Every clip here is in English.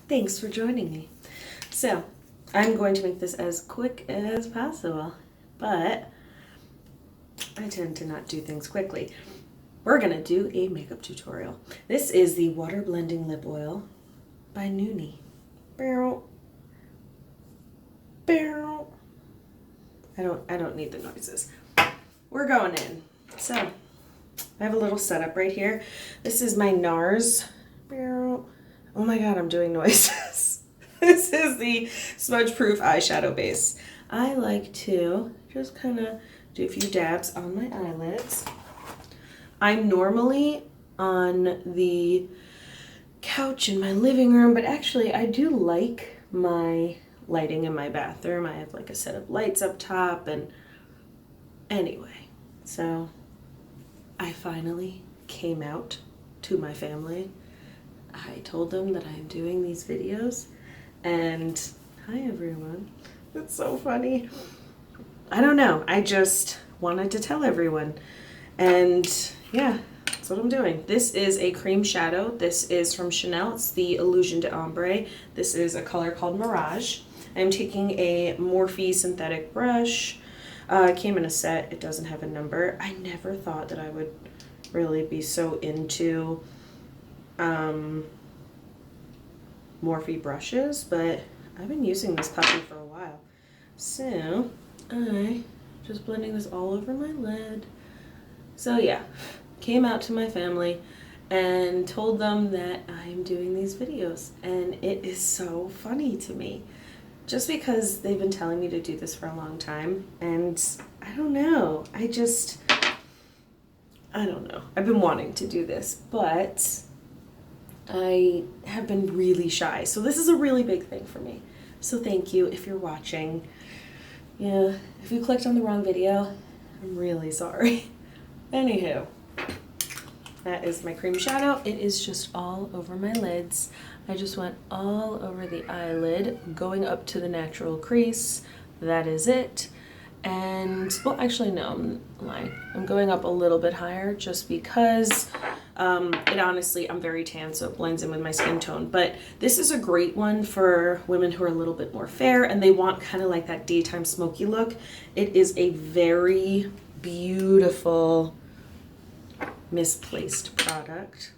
Thanks for joining me. So, I'm going to make this as quick as possible, but I tend to not do things quickly. We're going to do a makeup tutorial. This is the Water Blending Lip Oil by Noonie. Barrel. Barrel. I don't need the noises. We're going in. So, I have a little setup right here. This is my NARS. Barrel. Oh my god, I'm doing noises. This is the smudge proof eyeshadow base. I like to just kind of do a few dabs on my eyelids. I'm normally on the couch in my living room, but actually I do like my lighting in my bathroom. I have like a set of lights up top, and anyway, so I finally came out to my family. I told them that I'm doing these videos, and hi everyone. It's so funny. I don't know. I just wanted to tell everyone. And yeah, that's what I'm doing. This is a cream shadow. This is from Chanel. It's the Illusion d'Ombre. This is a color called Mirage. I'm taking a Morphe synthetic brush. It came in a set. It doesn't have a number. I never thought that I would really be so into Morphe brushes, but I've been using this puppy for a while. So I just blending this all over my lid. So yeah, came out to my family and told them that I'm doing these videos, and it is so funny to me just because they've been telling me to do this for a long time, and I don't know, I don't know. I've been wanting to do this, but I have been really shy. So this is a really big thing for me. So thank you if you're watching. Yeah, if you clicked on the wrong video, I'm really sorry. Anywho, that is my cream shadow. It is just all over my lids. I just went all over the eyelid, going up to the natural crease. That is it. And, well, actually, no, I'm lying. I'm going up a little bit higher just because it honestly, I'm very tan, so it blends in with my skin tone. But this is a great one for women who are a little bit more fair and they want kind of like that daytime smoky look. It is a very beautiful misplaced product.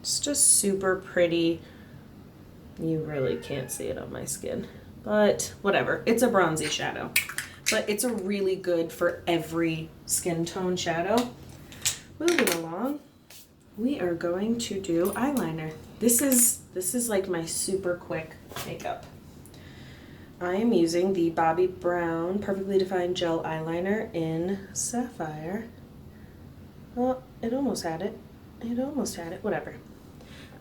It's just super pretty. You really can't see it on my skin, but whatever. It's a bronzy shadow, but it's a really good for every skin tone shadow. Moving along, we are going to do eyeliner. This is like my super quick makeup. I am using the Bobbi Brown Perfectly Defined Gel Eyeliner in Sapphire. Well, it almost had it. It almost had it. Whatever.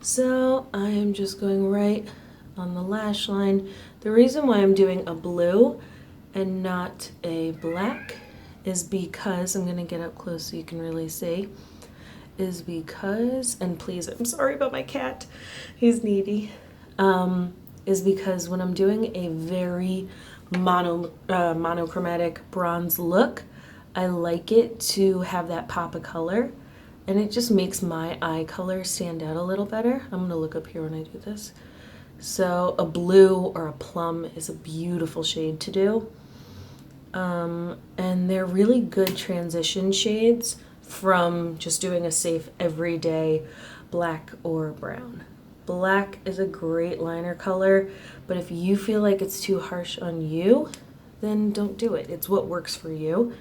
So I am just going right on the lash line. The reason why I'm doing a blue and not a black is because, I'm going to get up close so you can really see, is because, and please, I'm sorry about my cat. He's needy. Is because when I'm doing a very monochromatic bronze look, I like it to have that pop of color, and it just makes my eye color stand out a little better. I'm gonna look up here when I do this. So a blue or a plum is a beautiful shade to do. And they're really good transition shades from just doing a safe everyday black or brown. Black is a great liner color, but if you feel like it's too harsh on you, then don't do it. It's what works for you.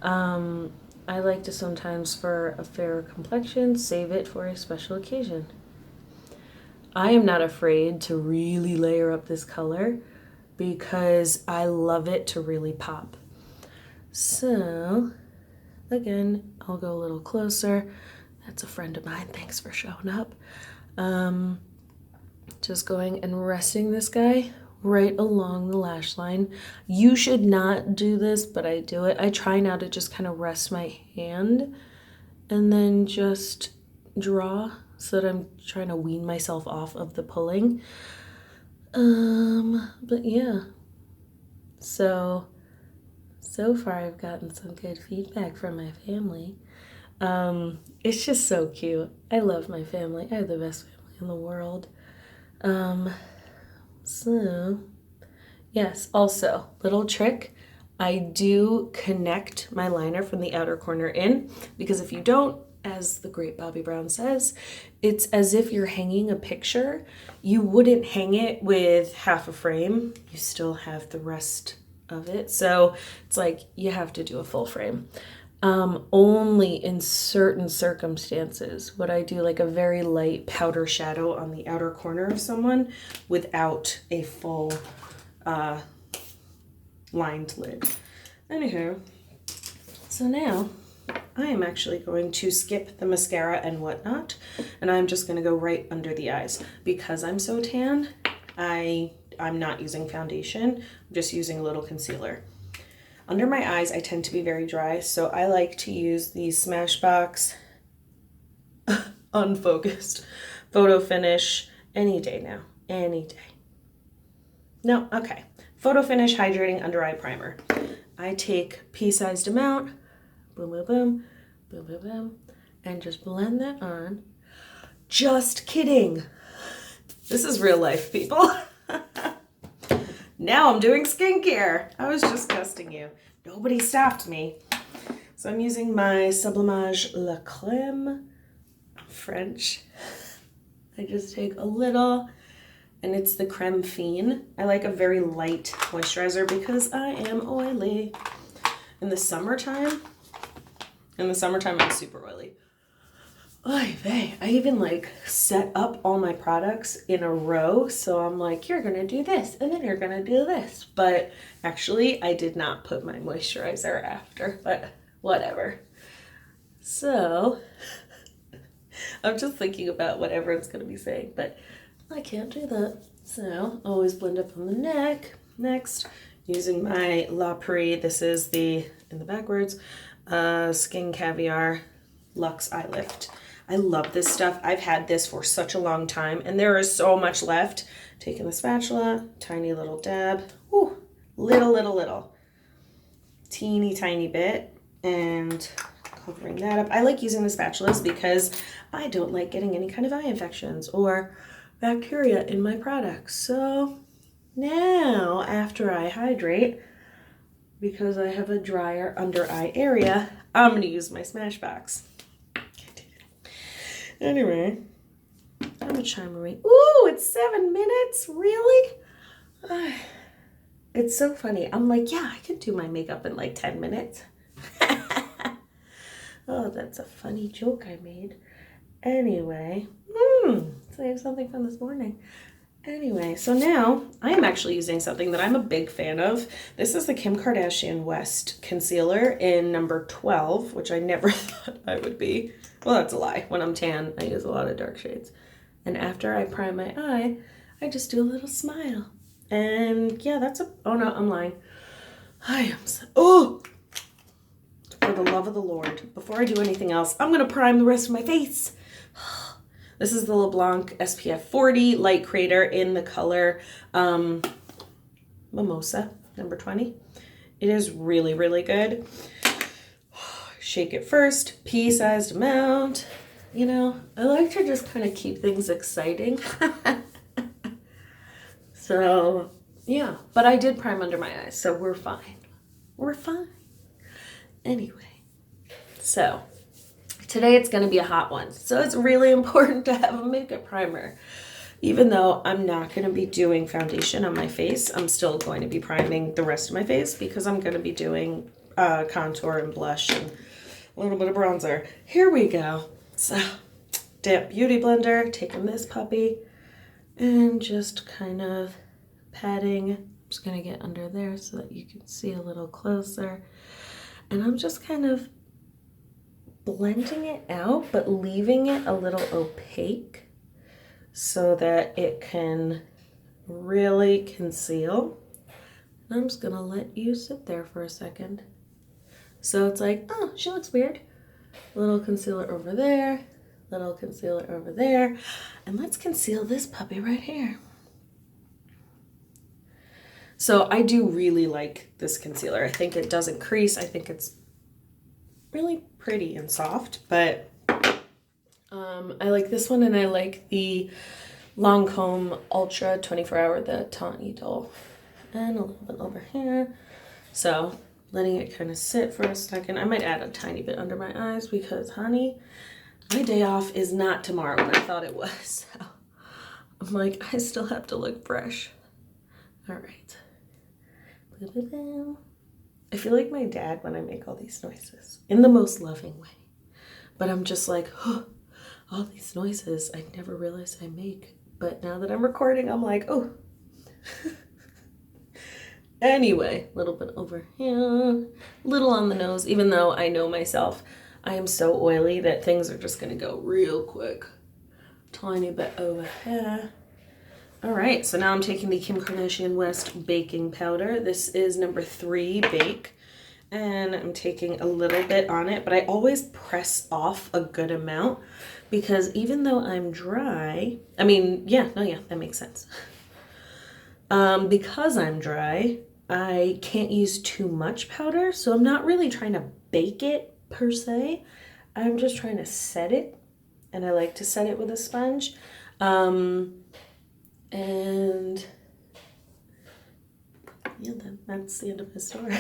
I like to sometimes, for a fairer complexion, save it for a special occasion. I am not afraid to really layer up this color because I love it to really pop. So, again, I'll go a little closer. That's a friend of mine. Thanks for showing up. Just going and resting this guy right along the lash line. You should not do this, but I do it. I try now to just kind of rest my hand and then just draw so that I'm trying to wean myself off of the pulling. But yeah. So far I've gotten some good feedback from my family. It's just so cute. I love my family. I have the best family in the world. So, yes, also, little trick. I do connect my liner from the outer corner in, because if you don't, as the great Bobbi Brown says, it's as if you're hanging a picture. You wouldn't hang it with half a frame. You still have the rest of it. So it's like you have to do a full frame. Only in certain circumstances would I do like a very light powder shadow on the outer corner of someone without a full lined lid. Anywho, so now I am actually going to skip the mascara and whatnot, and I'm just going to go right under the eyes. Because I'm so tan, I'm not using foundation. I'm just using a little concealer. Under my eyes, I tend to be very dry, so I like to use the Smashbox Unfocused Photo Finish any day now. Any day. No, okay. Photo Finish Hydrating Under Eye Primer. I take pea-sized amount, boom, boom, boom, boom, boom, boom, and just blend that on. Just kidding. This is real life, people. Now I'm doing skincare. I was just testing you. Nobody stopped me. So I'm using my Sublimage La Crème. French. I just take a little, and it's the Crème Fine. I like a very light moisturizer because I am oily. In the summertime I'm super oily. Oy vey. I even like set up all my products in a row. So I'm like, you're going to do this and then you're going to do this. But actually I did not put my moisturizer after, but whatever. So I'm just thinking about what everyone's going to be saying, but I can't do that. So always blend up on the neck. Next, using my La Prairie. This is in the backwards, Skin Caviar Luxe Eye Lift. I love this stuff. I've had this for such a long time, and there is so much left. Taking the spatula, tiny little dab. Whew, little. Teeny tiny bit, and covering that up. I like using the spatulas because I don't like getting any kind of eye infections or bacteria in my products. So now, after I hydrate, because I have a drier under eye area, I'm going to use my Smashbox. Anyway, how much time are we? Ooh, it's 7 minutes? Really? It's so funny. I'm like, yeah, I could do my makeup in like 10 minutes. Oh, that's a funny joke I made. Anyway, so I have something from this morning. Anyway, so now I am actually using something that I'm a big fan of. This is the Kim Kardashian West concealer in number 12, which I never thought I would be. Well, that's a lie. When I'm tan, I use a lot of dark shades. And after I prime my eye, I just do a little smile. And yeah, oh no, I'm lying. For the love of the Lord, before I do anything else, I'm going to prime the rest of my face. This is the LeBlanc SPF 40 Light Creator in the color Mimosa, number 20. It is really, really good. Shake it first, pea-sized amount. You know, I like to just kind of keep things exciting. So, yeah. But I did prime under my eyes, so we're fine. We're fine. Anyway, so today it's going to be a hot one. So it's really important to have a makeup primer. Even though I'm not going to be doing foundation on my face, I'm still going to be priming the rest of my face because I'm going to be doing contour and blush and a little bit of bronzer. Here we go. So, damp beauty blender, taking this puppy and just kind of patting. I'm just going to get under there so that you can see a little closer. And I'm just kind of blending it out, but leaving it a little opaque so that it can really conceal. And I'm just going to let you sit there for a second. So it's like, oh, she looks weird. Little concealer over there, little concealer over there. And let's conceal this puppy right here. So I do really like this concealer. I think it doesn't crease. I think it's really pretty and soft, but I like this one, and I like the Lancome Ultra 24-hour, the tawny doll. And a little bit over here. So letting it kind of sit for a second. I might add a tiny bit under my eyes because, honey, my day off is not tomorrow, and I thought it was. So I'm like, I still have to look fresh. All right. I feel like my dad when I make all these noises in the most loving way. But I'm just like, oh, all these noises I never realized I make. But now that I'm recording, I'm like, oh. Anyway, a little bit over here, little on the nose, even though I know myself, I am so oily that things are just gonna go real quick. Tiny bit over here. All right, so now I'm taking the Kim Kardashian West baking powder. This is number 3 bake, and I'm taking a little bit on it, but I always press off a good amount because even though I'm dry, I mean, that makes sense. Because I'm dry, I can't use too much powder, so I'm not really trying to bake it per se. I'm just trying to set it, and I like to set it with a sponge. And yeah, that's the end of my story.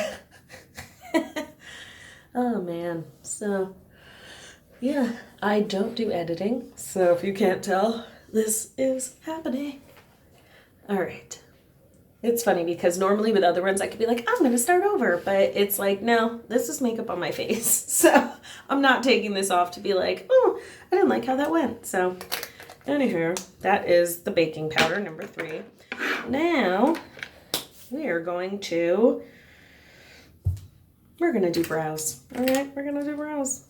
Oh man, so yeah, I don't do editing, so if you can't tell, this is happening. All right. It's funny because normally with other ones I could be like, I'm going to start over. But it's like, no, this is makeup on my face. So I'm not taking this off to be like, oh, I didn't like how that went. So anywho, that is the baking powder, number 3. Now we are going to do brows. All right, we're going to do brows.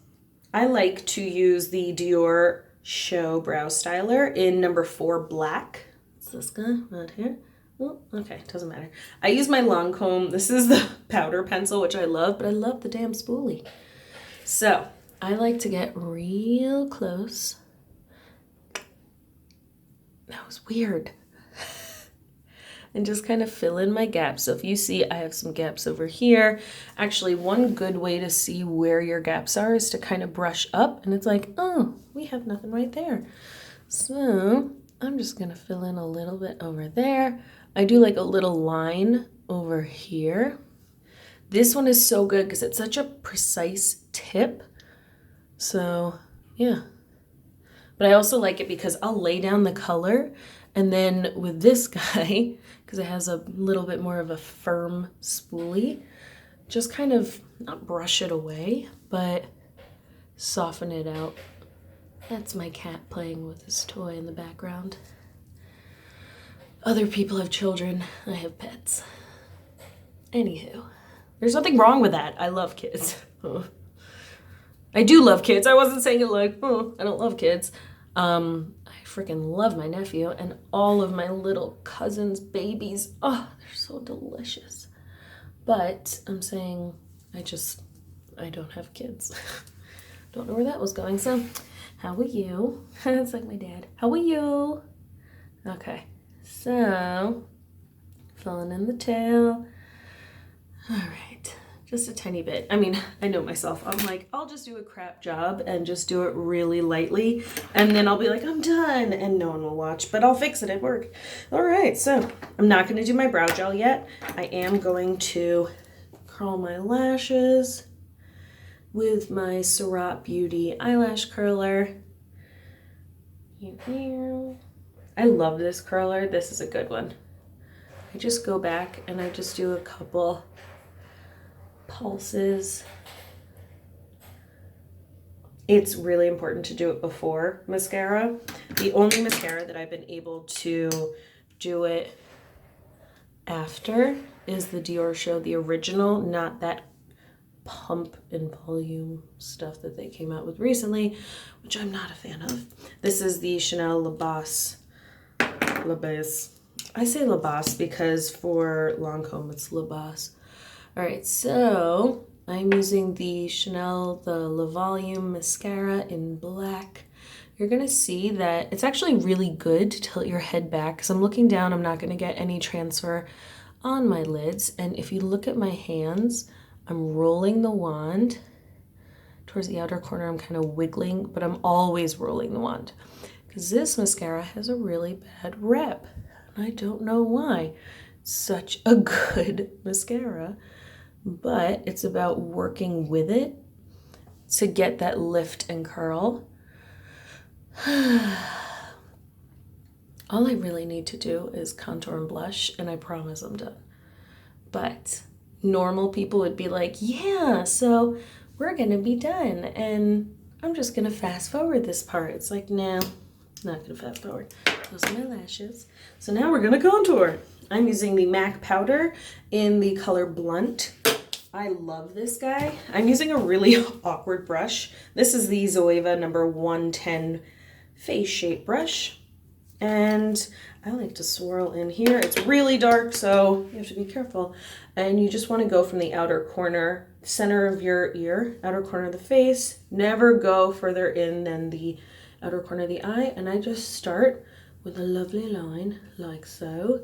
I like to use the Dior Show Brow Styler in number 4 black. It's this guy right here. Oh, okay, doesn't matter. I use my Lancome. This is the powder pencil, which I love, but I love the damn spoolie. So I like to get real close. That was weird. And just kind of fill in my gaps. So if you see I have some gaps over here, actually one good way to see where your gaps are is to kind of brush up, and it's like, oh, we have nothing right there. So I'm just gonna fill in a little bit over there. I do like a little line over here. This one is so good because it's such a precise tip. So yeah. But I also like it because I'll lay down the color, and then with this guy, because it has a little bit more of a firm spoolie, just kind of not brush it away, but soften it out. That's my cat playing with his toy in the background. Other people have children, I have pets. Anywho, there's nothing wrong with that. I love kids. I do love kids. I wasn't saying it like, oh, I don't love kids. I freaking love my nephew and all of my little cousins' babies. Oh, they're so delicious. But I'm saying I don't have kids. Don't know where that was going. So, how are you? It's like my dad. How are you? Okay. So, filling in the tail. All right, just a tiny bit. I mean, I know myself. I'm like, I'll just do a crap job and just do it really lightly. And then I'll be like, I'm done. And no one will watch, but I'll fix it at work. All right, so I'm not going to do my brow gel yet. I am going to curl my lashes with my Surat Beauty eyelash curler. I love this curler. This is a good one. I just go back and I just do a couple pulses. It's really important to do it before mascara. The only mascara that I've been able to do it after is the Dior Show, the original, not that pump and volume stuff that they came out with recently, which I'm not a fan of. This is the Chanel La Base. I say La Base because for Lancome it's La Base. All right, so I'm using the Chanel, the La Volume mascara in black. You're gonna see that it's actually really good to tilt your head back because I'm looking down. I'm not gonna get any transfer on my lids. And if you look at my hands, I'm rolling the wand towards the outer corner, I'm kind of wiggling, but I'm always rolling the wand. Because this mascara has a really bad rep. And I don't know why. It's such a good mascara. But it's about working with it to get that lift and curl. All I really need to do is contour and blush, and I promise I'm done. But normal people would be like, yeah, so we're gonna be done, and I'm just gonna fast forward this part. It's like, no, not gonna fast forward. Those are my lashes. So now we're gonna contour. I'm using the MAC powder in the color Blunt. I love this guy. I'm using a really awkward brush. This is the Zoeva number 110 face shape brush. And I like to swirl in here. It's really dark, so you have to be careful. And you just want to go from the outer corner, center of your ear, outer corner of the face. Never go further in than the outer corner of the eye. And I just start with a lovely line like so.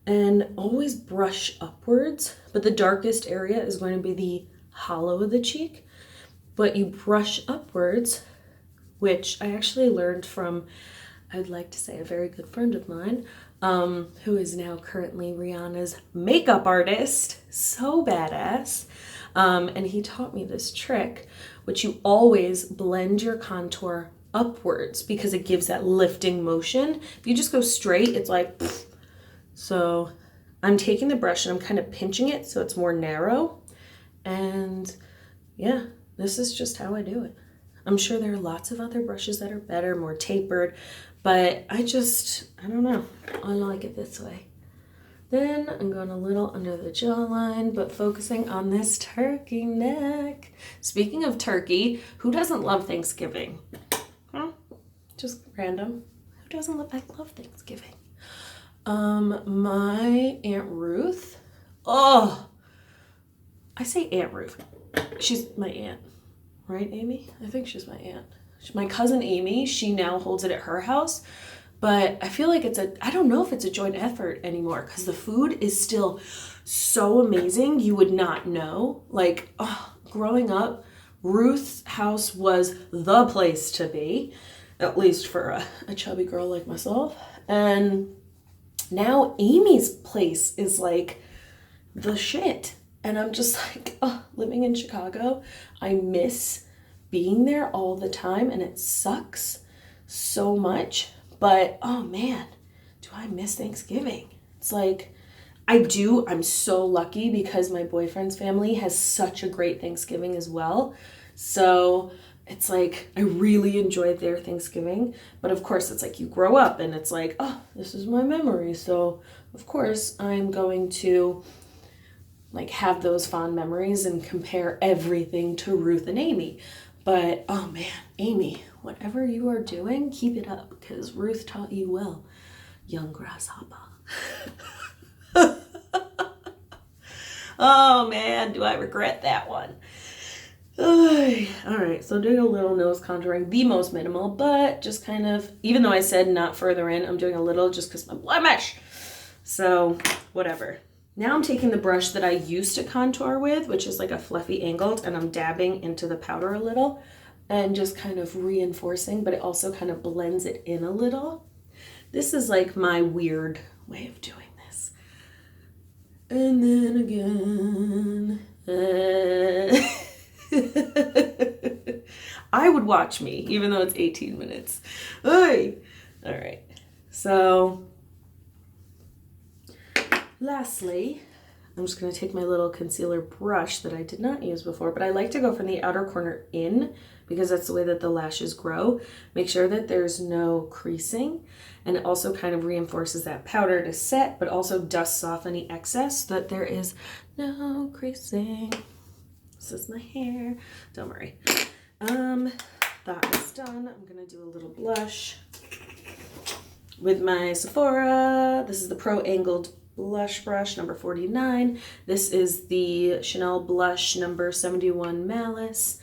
And always brush upwards. But the darkest area is going to be the hollow of the cheek. But you brush upwards, which I actually learned from, I'd like to say, a very good friend of mine, who is now currently Rihanna's makeup artist. So badass. And he taught me this trick, which you always blend your contour upwards because it gives that lifting motion. If you just go straight, it's like, pfft. So I'm taking the brush and I'm kind of pinching it so it's more narrow. And yeah, this is just how I do it. I'm sure there are lots of other brushes that are better, more tapered, but I don't know. I like it this way. Then I'm going a little under the jawline, but focusing on this turkey neck. Speaking of turkey, who doesn't love Thanksgiving? Huh? Just random. Who doesn't love, I love Thanksgiving. My Aunt Ruth. Oh, I say Aunt Ruth. She's my aunt. Right, Amy? I think she's my aunt. My cousin Amy, she now holds it at her house, but I feel like I don't know if it's a joint effort anymore because the food is still so amazing. You would not know. Like, growing up, Ruth's house was the place to be, at least for a chubby girl like myself. And now Amy's place is like the shit. And I'm just like, living in Chicago, I miss being there all the time and it sucks so much. But, oh man, do I miss Thanksgiving? It's like, I do. I'm so lucky because my boyfriend's family has such a great Thanksgiving as well. So it's like, I really enjoyed their Thanksgiving. But of course, it's like you grow up and it's like, this is my memory. So of course, I'm going to like have those fond memories and compare everything to Ruth and Amy. But, oh man, Amy, whatever you are doing, keep it up because Ruth taught you well, young grasshopper. Oh man, do I regret that one. All right, so doing a little nose contouring, the most minimal, but just kind of, even though I said not further in, I'm doing a little just because my blemish. So whatever. Now I'm taking the brush that I used to contour with, which is like a fluffy angled, and I'm dabbing into the powder a little and just kind of reinforcing, but it also kind of blends it in a little. This is like my weird way of doing this. And then again, I would watch me, even though it's 18 minutes. All right, so lastly, I'm just going to take my little concealer brush that I did not use before, but I like to go from the outer corner in because that's the way that the lashes grow. Make sure that there's no creasing, and it also kind of reinforces that powder to set, but also dusts off any excess so that there is no creasing. This is my hair. Don't worry. That is done. I'm going to do a little blush with my Sephora. This is the Pro Angled Blush Brush number 49. This is the Chanel Blush number 71 Malice.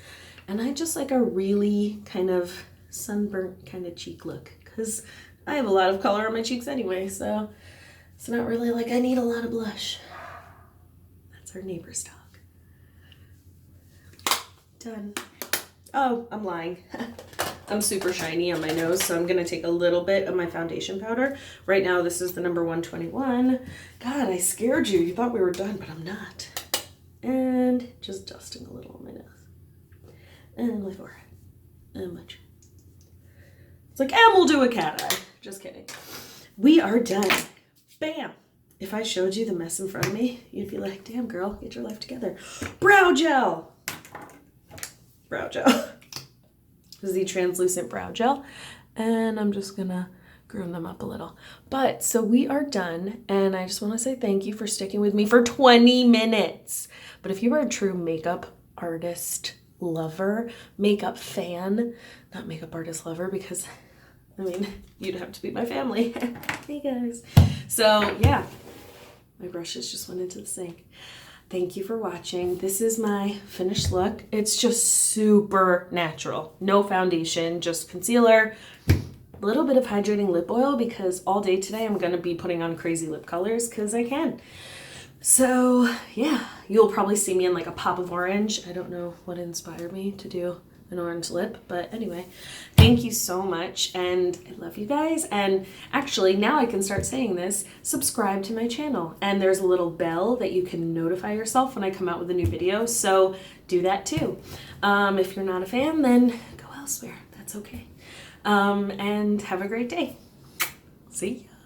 And I just like a really kind of sunburnt kind of cheek look because I have a lot of color on my cheeks anyway, so it's not really like I need a lot of blush. That's our neighbor's dog. Done. Oh, I'm lying. I'm super shiny on my nose, so I'm going to take a little bit of my foundation powder. Right now, this is the number 121. God, I scared you. You thought we were done, but I'm not. And just dusting a little on my nose. And my forehead. And my chin. It's like, and we'll do a cat eye. Just kidding. We are done. Bam. If I showed you the mess in front of me, you'd be like, damn, girl, get your life together. Brow gel. Brow gel. This is the translucent brow gel. And I'm just going to groom them up a little. But so we are done. And I just want to say thank you for sticking with me for 20 minutes. But if you are a true makeup artist lover, makeup fan, not makeup artist lover, because I mean, you'd have to be my family. Hey guys. So yeah, my brushes just went into the sink. Thank you for watching. This is my finished look. It's just super natural. No foundation, just concealer, a little bit of hydrating lip oil because all day today I'm gonna be putting on crazy lip colors because I can. So yeah, you'll probably see me in like a pop of orange. I don't know what inspired me to do an orange lip, but anyway, thank you so much, and I love you guys. And actually, now I can start saying this: subscribe to my channel, and there's a little bell that you can notify yourself when I come out with a new video, so do that too. If you're not a fan, then go elsewhere. That's okay. And have a great day. See ya.